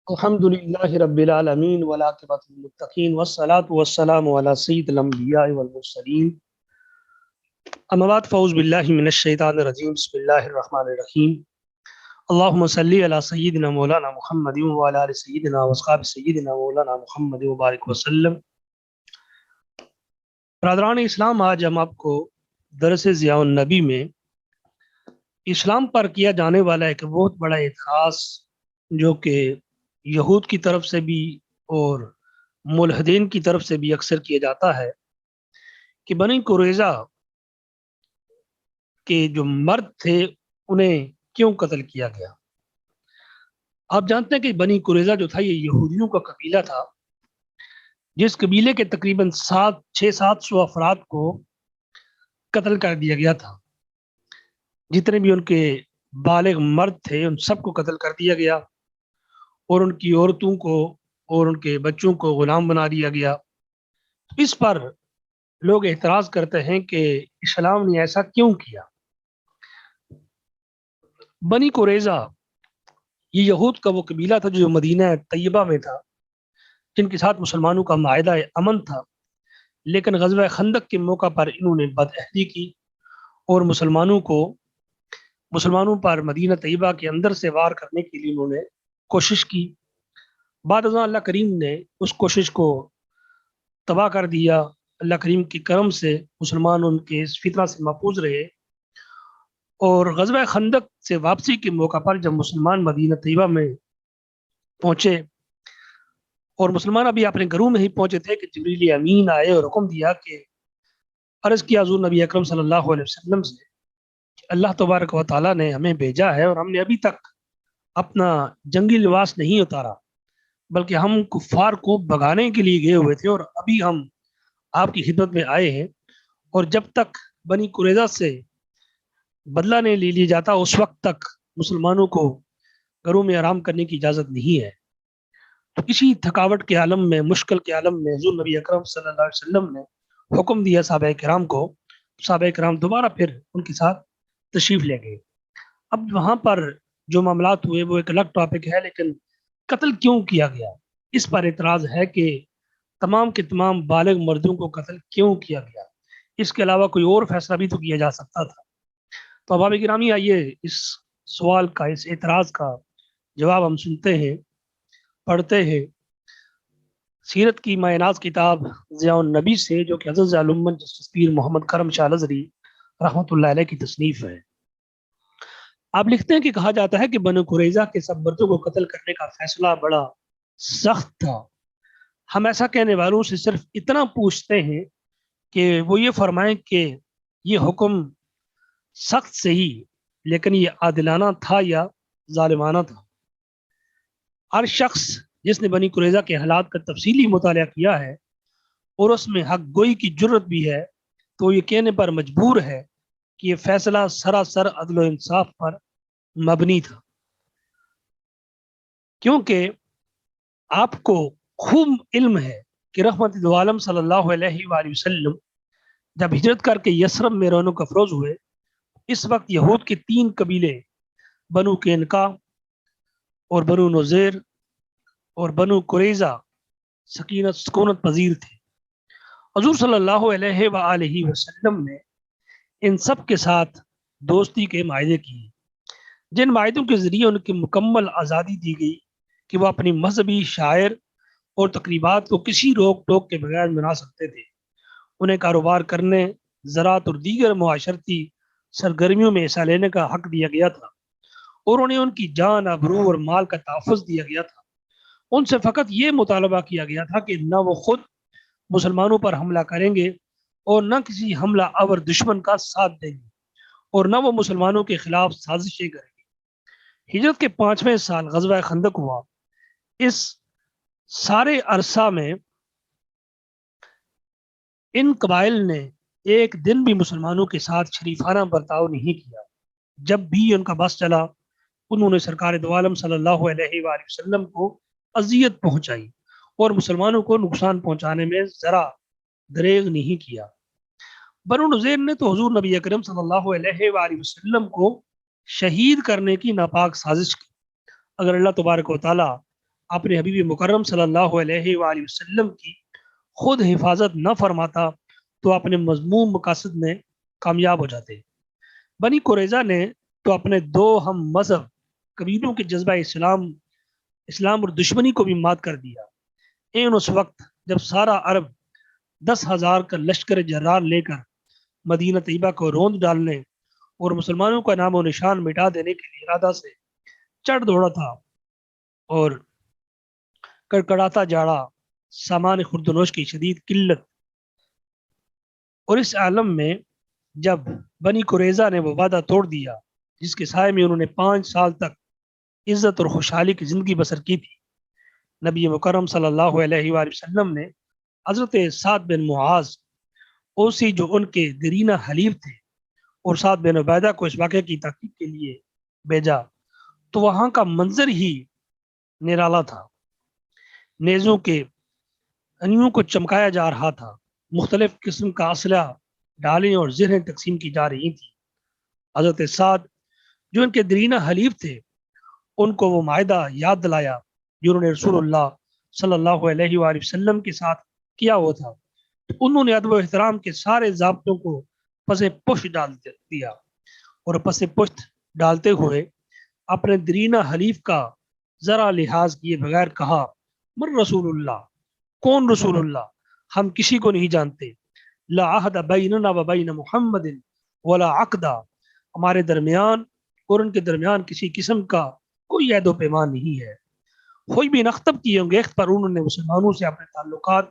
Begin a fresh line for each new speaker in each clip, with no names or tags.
الحمد للہ رب العالمین والعاقبۃ للمتقین والصلاة والسلام علی سید الانبیاء والمرسلین اما بعد فاعوذ باللہ من الشیطان الرجیم بسم اللہ الرحمن الرحیم اللہم صلی علی سیدنا مولانا محمد وعلی آل سیدنا واصحاب سیدنا مولانا محمد وبارک وسلم۔ برادران اسلام، آج ہم آپ کو درس ضیاء النبی میں اسلام پر کیا جانے والا ایک بہت بڑا اعتراض، جو کہ یہود کی طرف سے بھی اور ملحدین کی طرف سے بھی اکثر کیا جاتا ہے، کہ بنی قریظہ کے جو مرد تھے انہیں کیوں قتل کیا گیا۔ آپ جانتے ہیں کہ بنی قریظہ جو تھا یہ یہودیوں کا قبیلہ تھا، جس قبیلے کے تقریباً 700 افراد کو قتل کر دیا گیا تھا۔ جتنے بھی ان کے بالغ مرد تھے ان سب کو قتل کر دیا گیا، اور ان کی عورتوں کو اور ان کے بچوں کو غلام بنا دیا گیا۔ اس پر لوگ اعتراض کرتے ہیں کہ اسلام نے ایسا کیوں کیا۔ بنی قریظہ یہ یہود کا وہ قبیلہ تھا جو مدینہ طیبہ میں تھا، جن کے ساتھ مسلمانوں کا معاہدہ امن تھا، لیکن غزوہ خندق کے موقع پر انہوں نے بدعہدی کی اور مسلمانوں پر مدینہ طیبہ کے اندر سے وار کرنے کے لیے انہوں نے کوشش کی۔ بعد ازاں اللہ کریم نے اس کوشش کو تباہ کر دیا۔ اللہ کریم کے کرم سے مسلمان ان کے اس فتنہ سے محفوظ رہے، اور غزوہ خندق سے واپسی کے موقع پر جب مسلمان مدینہ طیبہ میں پہنچے، اور مسلمان ابھی اپنے گھروں میں ہی پہنچے تھے کہ جبریل امین آئے اور حکم دیا کہ عرض کیا حضور نبی اکرم صلی اللہ علیہ وسلم سے کہ اللہ تبارک و تعالیٰ نے ہمیں بھیجا ہے، اور ہم نے ابھی تک اپنا جنگی لباس نہیں اتارا، بلکہ ہم کفار کو بھگانے کے لیے گئے ہوئے تھے، اور ابھی ہم آپ کی خدمت میں آئے ہیں، اور جب تک بنی قریظہ سے بدلہ نہیں لے لیا جاتا اس وقت تک مسلمانوں کو گھروں میں آرام کرنے کی اجازت نہیں ہے۔ تو اسی تھکاوٹ کے عالم میں، مشکل کے عالم میں حضور نبی اکرم صلی اللہ علیہ وسلم نے حکم دیا صحابہ کرام کو۔ صحابہ کرام دوبارہ پھر ان کے ساتھ تشریف لے گئے۔ اب وہاں پر جو معاملات ہوئے وہ ایک الگ ٹاپک ہے، لیکن قتل کیوں کیا گیا اس پر اعتراض ہے کہ تمام کے تمام بالغ مردوں کو قتل کیوں کیا گیا۔ اس کے علاوہ کوئی اور فیصلہ بھی تو کیا جا سکتا تھا۔ تو احباب گرامی، آئیے اس سوال کا، اس اعتراض کا جواب ہم سنتے ہیں، پڑھتے ہیں سیرت کی مایناز کتاب ضیاء النبی سے، جو کہ حضرت ضیاء الامت جسٹس پیر محمد کرم شاہ الازہری رحمۃ اللہ علیہ کی تصنیف ہے۔ آپ لکھتے ہیں کہ کہا جاتا ہے کہ بنو قریظہ کے سب مردوں کو قتل کرنے کا فیصلہ بڑا سخت تھا۔ ہم ایسا کہنے والوں سے صرف اتنا پوچھتے ہیں کہ وہ یہ فرمائیں کہ یہ حکم سخت سے ہی، لیکن یہ عادلانہ تھا یا ظالمانہ تھا؟ ہر شخص جس نے بنی قریظہ کے حالات کا تفصیلی مطالعہ کیا ہے اور اس میں حق گوئی کی جرت بھی ہے، تو یہ کہنے پر مجبور ہے کہ یہ فیصلہ سراسر عدل و انصاف پر مبنی تھا، کیونکہ آپ کو خوب علم ہے کہ رحمت دو عالم صلی اللہ علیہ وآلہ وسلم جب ہجرت کر کے یثرب میں رونق افروز ہوئے، اس وقت یہود کے 3 قبیلے بنو قینقاع اور بنو نذیر اور بنو قریظہ سکونت پذیر تھے۔ حضور صلی اللہ علیہ وآلہ وسلم نے ان سب کے ساتھ دوستی کے معاہدے کیے، جن معاہدوں کے ذریعے ان کی مکمل آزادی دی گئی کہ وہ اپنی مذہبی شاعر اور تقریبات کو کسی روک ٹوک کے بغیر منا سکتے تھے۔ انہیں کاروبار کرنے، زراعت اور دیگر معاشرتی سرگرمیوں میں حصہ لینے کا حق دیا گیا تھا، اور انہیں ان کی جان، آبرو اور مال کا تحفظ دیا گیا تھا۔ ان سے فقط یہ مطالبہ کیا گیا تھا کہ نہ وہ خود مسلمانوں پر حملہ کریں گے اور نہ کسی حملہ آور دشمن کا ساتھ دیں گے، اور نہ وہ مسلمانوں کے خلاف سازشیں کریں گے۔ ہجرت کے 5ویں سال غزوہ خندق ہوا۔ اس سارے عرصہ میں ان قبائل نے ایک دن بھی مسلمانوں کے ساتھ شریفانہ برتاؤ نہیں کیا۔ جب بھی ان کا بس چلا، انہوں نے سرکار دو عالم صلی اللہ علیہ وآلہ وسلم کو اذیت پہنچائی اور مسلمانوں کو نقصان پہنچانے میں ذرا دریغ نہیں کیا۔ بنو نذیر نے تو حضور نبی اکرم صلی اللہ علیہ وآلہ وسلم کو شہید کرنے کی ناپاک سازش کی۔ اگر اللہ تبارک و تعالیٰ اپنے حبیب مکرم صلی اللہ علیہ وآلہ وسلم کی خود حفاظت نہ فرماتا تو اپنے مضموم مقاصد میں کامیاب ہو جاتے۔ بنی قریظہ نے تو اپنے دو ہم مذہب قبیلوں کے جذبہ اسلام اور دشمنی کو بھی مات کر دیا۔ اس وقت جب سارا عرب 10,000 کا لشکر جرار لے کر مدینہ طیبہ کو روند ڈالنے اور مسلمانوں کا نام و نشان مٹا دینے کے لیے ارادہ سے چڑھ دوڑا تھا، اور کڑکڑاتا جاڑا، سامان خوردنوش کی شدید قلت، اور اس عالم میں جب بنی قریظہ نے وہ وعدہ توڑ دیا جس کے سائے میں انہوں نے 5 سال تک عزت اور خوشحالی کی زندگی بسر کی تھی، نبی مکرم صلی اللہ علیہ وآلہ وسلم نے حضرت سعد بن معاذ اوسی جو ان کے دیرینہ حلیف تھے اور سعد بن عبیدہ کو اس واقعے کی تحقیق کے لیے بھیجا، تو وہاں کا منظر ہی نرالا تھا۔ نیزوں کے انیوں کو چمکایا جا رہا تھا، مختلف قسم کا اسلحہ، ڈالیں اور زرہیں تقسیم کی جا رہی تھیں۔ حضرت سعد جو ان کے دیرینہ حلیف تھے، ان کو وہ معاہدہ یاد دلایا جو انہوں نے رسول اللہ صلی اللہ علیہ وآلہ وسلم کے ساتھ کیا ہوا تھا۔ تو انہوں نے ادب و احترام کے سارے ضابطوں کو پس پشت ڈال دیا، اور پس پشت ڈالتے ہوئے اپنے دیرینہ حلیف کا ذرا لحاظ کیے بغیر کہا، من رسول اللہ، کون رسول اللہ؟ ہم کسی کو نہیں جانتے۔ لا عہد بیننا و بین محمد ولا عقدہ، ہمارے درمیان اور ان کے درمیان کسی قسم کا کوئی عہد و پیمان نہیں ہے۔ ہوئی بھی نختب کی انگیخت پر انہوں نے مسلمانوں سے اپنے تعلقات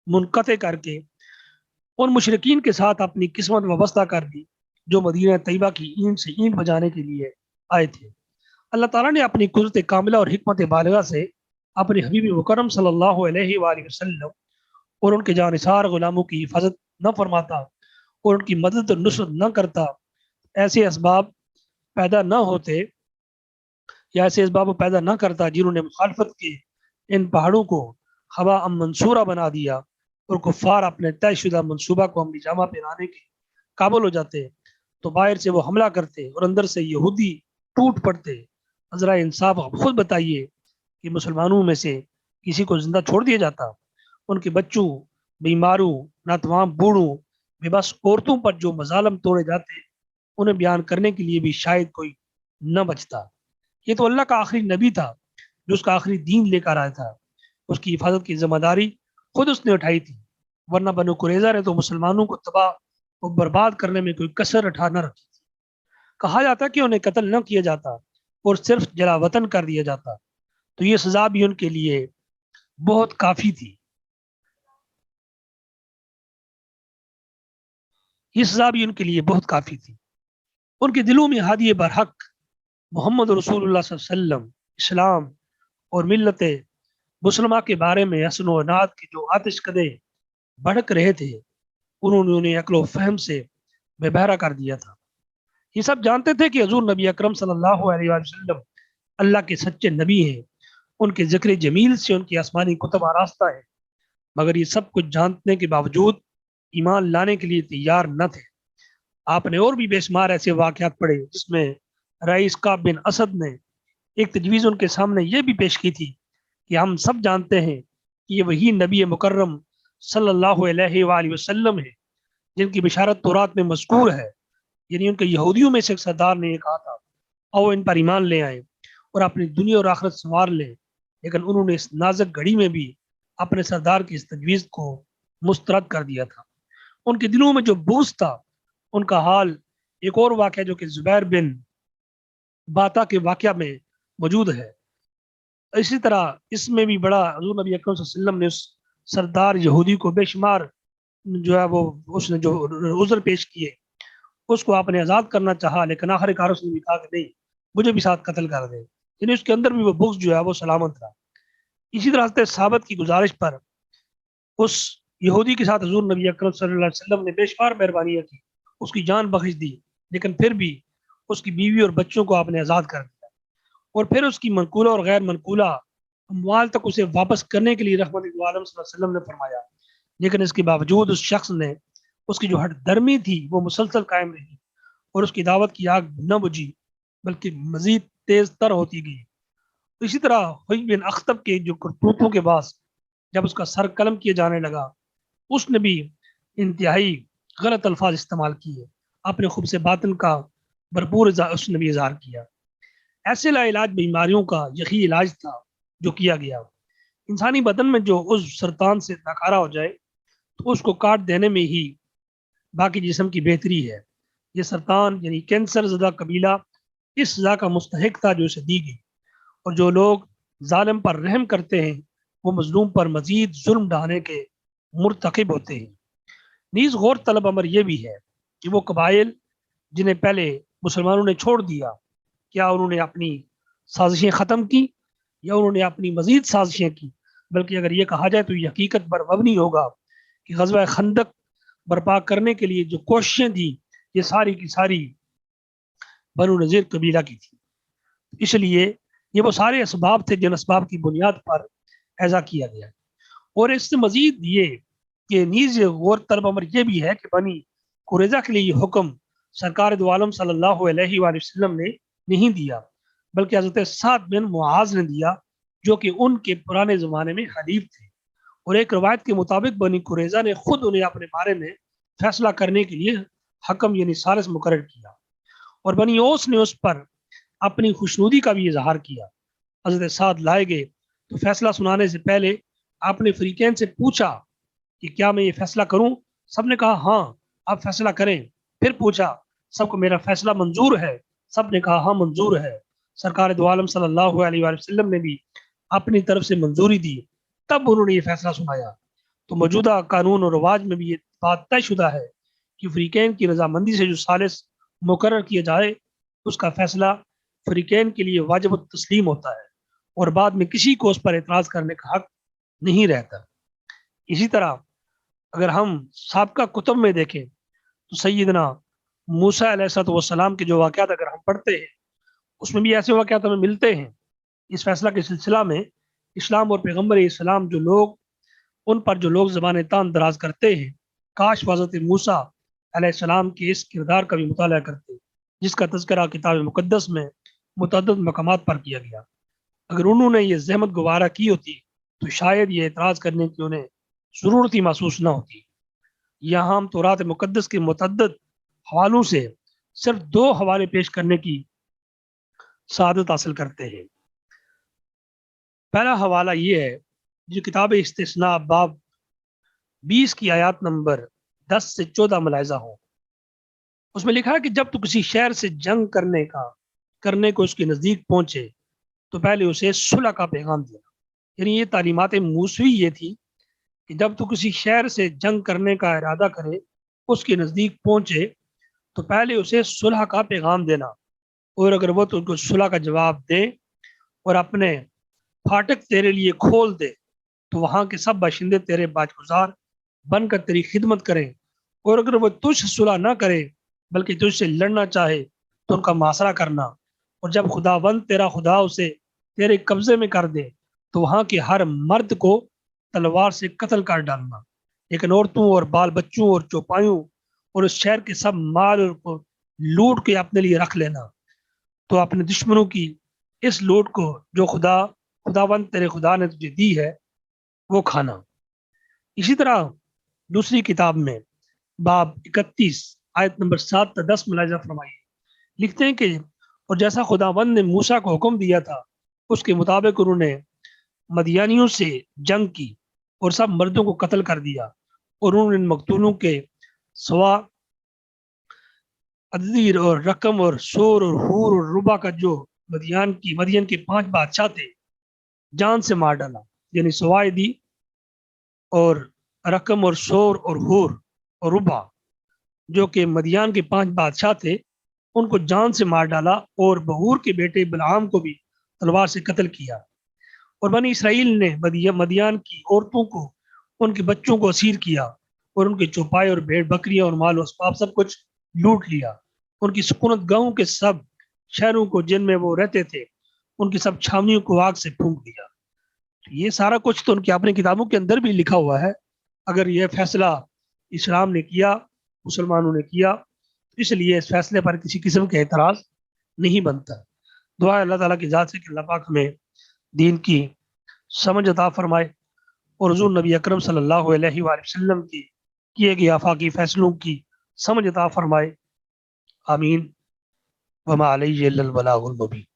منقطع کر کے ان مشرکین کے ساتھ اپنی قسمت وابستہ کر دی جو مدینہ طیبہ کی اینٹ سے اینٹ بجانے کے لیے آئے تھے۔ اللہ تعالیٰ نے اپنی قدرت کاملہ اور حکمت بالغہ سے اپنے حبیب مکرم صلی اللہ علیہ وآلہ وسلم اور ان کے جانثار غلاموں کی حفاظت نہ فرماتا اور ان کی مدد اور نصرت نہ کرتا، ایسے اسباب پیدا نہ ہوتے یا ایسے اسباب پیدا نہ کرتا جنہوں نے مخالفت کے ان پہاڑوں کو ہوا منصورہ بنا دیا اور کفار اپنے طے شدہ منصوبہ کو عملی جامہ پہنانے کے قابل ہو جاتے، تو باہر سے وہ حملہ کرتے اور اندر سے یہودی ٹوٹ پڑتے۔ ذرا انصاف آپ خود بتائیے کہ مسلمانوں میں سے کسی کو زندہ چھوڑ دیا جاتا؟ ان کے بچوں، بیماروں، ناتوام بوڑھوں، بے بس عورتوں پر جو مظالم توڑے جاتے، انہیں بیان کرنے کے لیے بھی شاید کوئی نہ بچتا۔ یہ تو اللہ کا آخری نبی تھا جو اس کا آخری دین لے کر آیا تھا، اس کی حفاظت کی ذمہ داری خود اس نے اٹھائی تھی، ورنہ بنو قریظہ نے تو مسلمانوں کو تباہ و برباد کرنے میں کوئی کسر اٹھا نہ رکھی تھی۔ کہا جاتا کہ انہیں قتل نہ کیا جاتا اور صرف جلا وطن کر دیا جاتا، تو یہ سزا بھی ان کے لیے بہت کافی تھی۔ یہ سزا بھی ان کے لیے بہت کافی تھی۔ ان کے دلوں میں ہادی برحق محمد رسول اللہ صلی اللہ علیہ وسلم، اسلام اور ملت مسلمہ کے بارے میں حسن و عناد کے جو آتش قدے بھڑک رہے تھے، انہوں نے انہیں عقل و فہم سے بے بہرا کر دیا تھا۔ یہ سب جانتے تھے کہ حضور نبی اکرم صلی اللہ علیہ وسلم اللہ کے سچے نبی ہیں، ان کے ذکر جمیل سے ان کی آسمانی کتب آراستہ ہے، مگر یہ سب کچھ جاننے کے باوجود ایمان لانے کے لیے تیار نہ تھے۔ آپ نے اور بھی بے شمار ایسے واقعات پڑھے جس میں رئیس کعب بن اسد نے ایک تجویز ان کے سامنے یہ بھی پیش کی تھی کہ ہم سب جانتے ہیں کہ یہ وہی نبی مکرم صلی اللہ علیہ وآلہ وسلم ہے جن کی بشارت تورات میں مذکور ہے، یعنی ان کے یہودیوں میں سے ایک سردار نے یہ کہا تھا اور وہ ان پر ایمان لے آئے اور اپنی دنیا اور آخرت سنوار لیں، لیکن انہوں نے اس نازک گھڑی میں بھی اپنے سردار کی اس تجویز کو مسترد کر دیا تھا۔ ان کے دلوں میں جو بغض تھا، ان کا حال ایک اور واقعہ جو کہ زبیر بن باتا کے واقعہ میں موجود ہے، اسی طرح اس میں بھی بڑا حضور نبی اکرم صلی اللہ علیہ وسلم نے اس سردار یہودی کو بے شمار جو ہے وہ اس نے جو عذر پیش کیے، اس کو آپ نے آزاد کرنا چاہا، لیکن آخر کار اس نے بھی کہا کہ نہیں، مجھے بھی ساتھ قتل کر دے، یعنی اس کے اندر بھی وہ بغض جو ہے وہ سلامت رہا۔ اسی طرح حضرت ثابت کی گزارش پر اس یہودی کے ساتھ حضور نبی اکرم صلی اللہ علیہ وسلم نے بے شمار مہربانیاں کی، اس کی جان بخش دی، لیکن پھر بھی اس کی بیوی اور بچوں کو آپ نے آزاد کر دیا، اور پھر اس کی منقولہ اور غیر منقولہ اموال تک اسے واپس کرنے کے لیے رحمت عالم صلی اللہ علیہ وسلم نے فرمایا، لیکن اس کے باوجود اس شخص نے اس کی جو ہٹ درمی تھی وہ مسلسل قائم رہی اور اس کی دعوت کی آگ نہ بجھی بلکہ مزید تیز تر ہوتی گئی۔ اسی طرح حج بن اخطب کے جو کرتوتوں کے باعث جب اس کا سر قلم کیے جانے لگا، اس نے بھی انتہائی غلط الفاظ استعمال کیے، اپنے خبث سے باطن کا بھرپور اس نے بھی اظہار کیا۔ ایسے لا علاج بیماریوں کا یہی علاج تھا جو کیا گیا۔ انسانی بدن میں جو عضو سرطان سے ناکارہ ہو جائے تو اس کو کاٹ دینے میں ہی باقی جسم کی بہتری ہے۔ یہ سرطان یعنی کینسر زدہ قبیلہ اس سزا کا مستحق تھا جو اسے دی گئی، اور جو لوگ ظالم پر رحم کرتے ہیں وہ مظلوم پر مزید ظلم ڈھانے کے مرتکب ہوتے ہیں۔ نیز غور طلب امر یہ بھی ہے کہ وہ قبائل جنہیں پہلے مسلمانوں نے چھوڑ دیا، کیا انہوں نے اپنی سازشیں ختم کی یا انہوں نے اپنی مزید سازشیں کی؟ بلکہ اگر یہ کہا جائے تو یہ حقیقت پر مبنی ہوگا کہ غزوہ خندق برپا کرنے کے لیے جو کوششیں دی یہ ساری کی ساری بنو نذیر قبیلہ کی تھی۔ اس لیے یہ وہ سارے اسباب تھے جن اسباب کی بنیاد پر ایذا کیا گیا۔ اور اس سے مزید یہ کہ نیز غور طلب امر یہ بھی ہے کہ بنی قریظہ کے لیے یہ حکم سرکار دو عالم صلی اللہ علیہ وآلہ وسلم نے نہیں دیا، بلکہ حضرت سعد بن معاذ نے دیا جو کہ ان کے پرانے زمانے میں حلیف تھے۔ اور ایک روایت کے مطابق بنی قریظہ نے خود انہیں اپنے بارے میں فیصلہ کرنے کے لیے حکم یعنی ثالث مقرر کیا، اور بنی اوس نے اس پر اپنی خوشنودی کا بھی اظہار کیا۔ حضرت سعد لائے گئے تو فیصلہ سنانے سے پہلے آپ نے فریقین سے پوچھا کہ کیا میں یہ فیصلہ کروں؟ سب نے کہا ہاں آپ فیصلہ کریں۔ پھر پوچھا سب کو میرا فیصلہ منظور ہے؟ سب نے کہا ہاں منظور ہے۔ سرکار دو عالم صلی اللہ علیہ وآلہ وسلم نے بھی اپنی طرف سے منظوری دی، تب انہوں نے یہ فیصلہ سنایا۔ تو موجودہ قانون اور رواج میں بھی یہ بات طے شدہ ہے کہ فریقین کی رضامندی سے جو ثالث مقرر کیا جائے اس کا فیصلہ فریقین کے لیے واجب التسلیم ہوتا ہے، اور بعد میں کسی کو اس پر اعتراض کرنے کا حق نہیں رہتا۔ اسی طرح اگر ہم سابقہ کتب میں دیکھیں تو سیدنا موسیٰ علیہ السلام کے جو واقعات اگر ہم پڑھتے ہیں اس میں بھی ایسے واقعات ہمیں ملتے ہیں۔ اس فیصلہ کے سلسلہ میں اسلام اور پیغمبر اسلام ان پر جو لوگ زبان تان دراز کرتے ہیں، کاش حضرت موسیٰ علیہ السلام کے اس کردار کا بھی مطالعہ کرتے جس کا تذکرہ کتاب مقدس میں متعدد مقامات پر کیا گیا۔ اگر انہوں نے یہ زحمت گوارہ کی ہوتی تو شاید یہ اعتراض کرنے کی انہیں ضرورت ہی محسوس نہ ہوتی۔ یہاں ہم تورات مقدس کے متعدد حوالوں سے صرف 2 حوالے پیش کرنے کی سعادت حاصل کرتے ہیں۔ پہلا حوالہ یہ ہے جو کتاب استثناء باب 20 کی آیات نمبر 10 سے 14 ملاحظہ ہو۔ اس میں لکھا ہے کہ جب تو کسی شہر سے جنگ کرنے کو اس کے نزدیک پہنچے تو پہلے اسے صلح کا پیغام دیا۔ یعنی یہ تعلیمات موسوی یہ تھی کہ جب تو کسی شہر سے جنگ کرنے کا ارادہ کرے، اس کے نزدیک پہنچے تو پہلے اسے صلح کا پیغام دینا، اور اگر وہ تو صلح کا جواب دے اور اپنے پھاٹک تیرے لیے کھول دے تو وہاں کے سب باشندے تیرے باجگزار بن کر تیری خدمت کریں، اور اگر وہ تجھ صلح نہ کرے بلکہ تجھ سے لڑنا چاہے تو ان کا محاصرہ کرنا، اور جب خداوند تیرا خدا اسے تیرے قبضے میں کر دے تو وہاں کے ہر مرد کو تلوار سے قتل کر ڈالنا، لیکن عورتوں اور بال بچوں اور چوپایوں اور اس شہر کے سب مال کو لوٹ کے اپنے لیے رکھ لینا، تو اپنے دشمنوں کی اس لوٹ کو جو خداوند تیرے خدا نے تجھے دی ہے وہ کھانا۔ اسی طرح دوسری کتاب میں باب 31 آیت نمبر 7 تا 10 ملاحظہ فرمائیے، لکھتے ہیں کہ اور جیسا خداوند نے موسیٰ کو حکم دیا تھا اس کے مطابق انہوں نے مدیانیوں سے جنگ کی اور سب مردوں کو قتل کر دیا، اور انہوں نے ان مقتولوں کے سوا عدیر اور رقم اور سور اور حور اور ربا کا جو مدین کے 5 بادشاہ تھے جان سے مار ڈالا۔ یعنی سوائدی اور رقم اور سور اور حور اور ربا جو کہ مدیان کے 5 بادشاہ تھے ان کو جان سے مار ڈالا، اور بہور کے بیٹے بلعام کو بھی تلوار سے قتل کیا، اور بنی اسرائیل نے مدیان کی عورتوں کو ان کے بچوں کو اسیر کیا اور ان کے چوپائے اور بھیڑ بکریاں اور مال و اسباب سب کچھ لوٹ لیا، ان کی سکونت گاہوں کے سب شہروں کو جن میں وہ رہتے تھے ان کی سب چھاونیوں کو آگ سے پھونک دیا۔ یہ سارا کچھ تو ان کی اپنی کتابوں کے اندر بھی لکھا ہوا ہے۔ اگر یہ فیصلہ اسلام نے کیا، مسلمانوں نے کیا، تو اس لیے اس فیصلے پر کسی قسم کے اعتراض نہیں بنتا۔ دعا اللہ تعالیٰ کی ذات سے کہ اللہ پاک ہمیں دین کی سمجھ عطا فرمائے اور حضور نبی اکرم صلی اللہ علیہ وآلہ وسلم کی کیے گئے آفاقی فیصلوں کی سمجھ عطا فرمائے. آمین. وما علیہ الا البلاغ المبین.